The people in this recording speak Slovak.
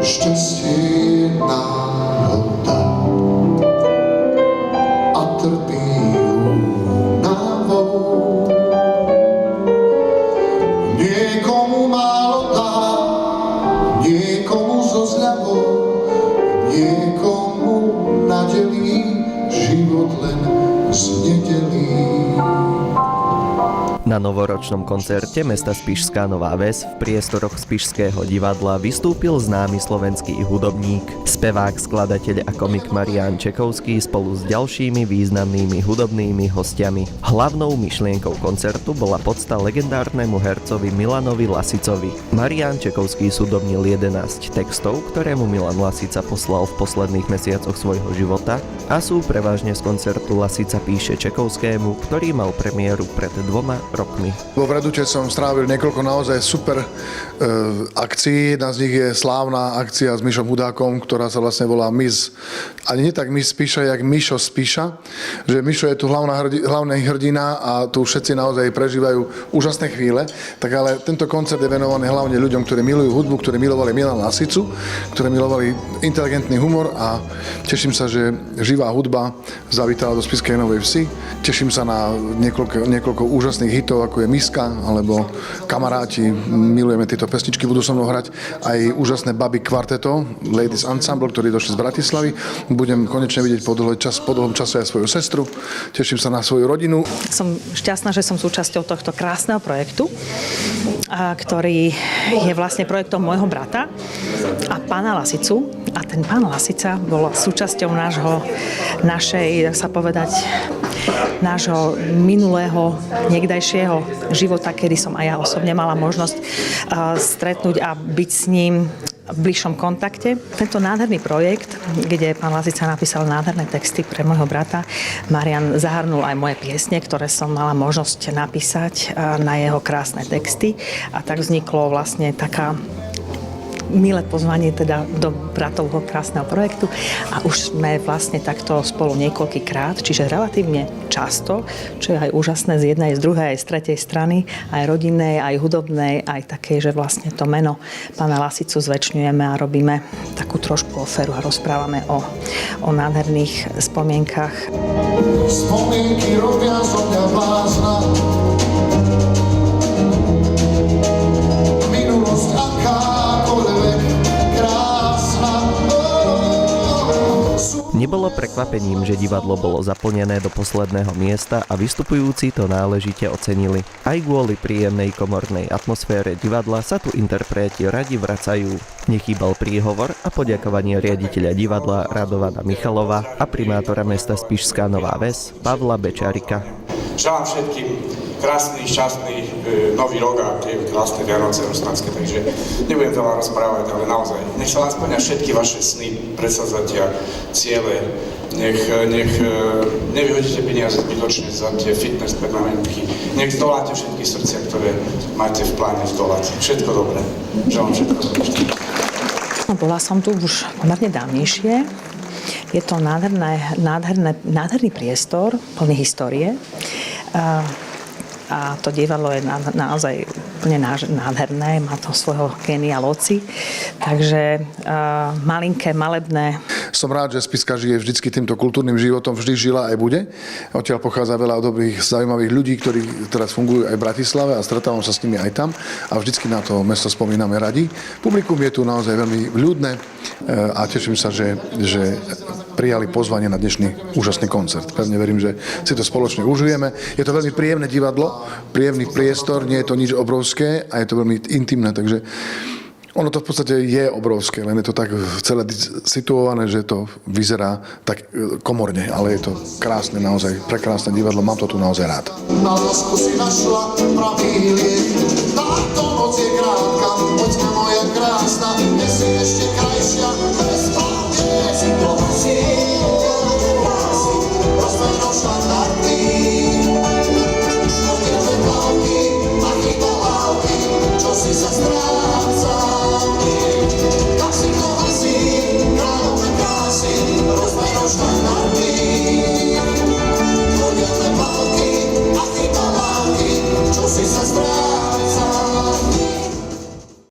šťastie náhoda a trpí únavou. Niekomu málo dá, niekomu so zľavou, niekomu nadelí život len z nedelí. Na novoročnom koncerte mesta Spišská Nová Ves v priestoroch Spišského divadla vystúpil známy slovenský hudobník, spevák, skladateľ a komik Marián Čekovský spolu s ďalšími významnými hudobnými hostiami. Hlavnou myšlienkou koncertu bola podsta legendárnemu hercovi Milanovi Lasicovi. Marián Čekovský súdobnil 11 textov, ktoré mu Milan Lasica poslal v posledných mesiacoch svojho života a sú prevažne z koncertu Lasica píše Čekovskému, ktorý mal premiéru pred 2 rokmi. Vo Vradute som strávil niekoľko naozaj super akcií. Jedna z nich je slávna akcia s Mišom Hudákom, ktorá sa vlastne volá Miss. Ani nie tak Miss Spíša, jak Mišo Spíša. Že Mišo je tu hlavný hrdina a tu všetci naozaj prežívajú úžasné chvíle. Tak ale tento koncert je venovaný hlavne ľuďom, ktorí milujú hudbu, ktorí milovali Milana Lasicu, ktorí milovali inteligentný humor a teším sa, že živá hudba zavítala do Spišskej Novej Vsi. Teším sa na niekoľko úžasných hitov, ako je Miska, alebo Kamaráti. Milujeme tieto pesničky, budú so mnou hrať aj úžasné baby kvarteto, Ladies Ensemble, ktorí došli z Bratislavy. Budem konečne vidieť po dlhom čase aj svoju sestru. Teším sa na svoju rodinu. Som šťastná, že som súčasťou tohto krásneho projektu, ktorý je vlastne projektom môjho brata a pána Lasicu. A ten pán Lasica bol súčasťou nášho minulého, niekdajšieho života, kedy som aj ja osobne mala možnosť stretnúť a byť s ním v bližšom kontakte. Tento nádherný projekt, kde pán Lasica napísal nádherné texty pre môjho brata, Marian zahrnul aj moje piesne, ktoré som mala možnosť napísať na jeho krásne texty a tak vzniklo vlastne taká milé pozvanie teda do bratovho krásneho projektu a už sme vlastne takto spolu niekoľkýkrát, čiže relatívne často, čo je aj úžasné z jednej, z druhej, aj z tretej strany, aj rodinnej, aj hudobnej, aj také, že vlastne to meno pána Lasicu zväčšňujeme a robíme takú trošku oferu a rozprávame o nádherných spomienkach. Spomienky robia zo mňa blázna, minulosť akákoľvek krásna. Nebolo prekvapením, že divadlo bolo zaplnené do posledného miesta a vystupujúci to náležite ocenili. Aj kvôli príjemnej komornej atmosfére divadla sa tu interpreti radi vracajú. Nechýbal príhovor a poďakovanie riaditeľa divadla Radovana Michalova a primátora mesta Spišská Nová Ves Pavla Bečarika. Želám všetkým krásny, šťastný nový rok a tie krásne Vianoce roztranské, takže nebudem veľa rozprávať, ale naozaj nech sa vám splňa všetky vaše sny, predsavzatia, ciele, nech nevyhodíte peniaze zbytočne za tie fitness permanentky, nech zdoláte všetky srdcia, ktoré máte v pláne zdolať. Všetko dobré. Želám všetko dobré. Bola som tu už pomerne dávnejšie. Je to nádherný priestor, plný histórie. A to divadlo je naozaj úplne nádherné, má to svojho génia loci. Takže malinké, malebné. Som rád, že Spišská žije vždycky týmto kultúrnym životom, vždy žila aj bude. Odtiaľ pochádza veľa dobrých, zaujímavých ľudí, ktorí teraz fungujú aj v Bratislave a stretávam sa s nimi aj tam a vždycky na to mesto spomíname radi. Publikum je tu naozaj veľmi ľudné a teším sa, že prijali pozvanie na dnešný úžasný koncert. Pevne verím, že si to spoločne užijeme. Je to veľmi príjemné divadlo, príjemný priestor, nie je to nič obrovské a je to veľmi intimné, takže ono to v podstate je obrovské, len je to tak celé situované, že to vyzerá tak komorne, ale je to krásne, naozaj prekrásne divadlo, mám to tu naozaj rád. Na lásku si našla pravý liek, táto noc je krátka, poď moja krásna, nesi ešte krásna.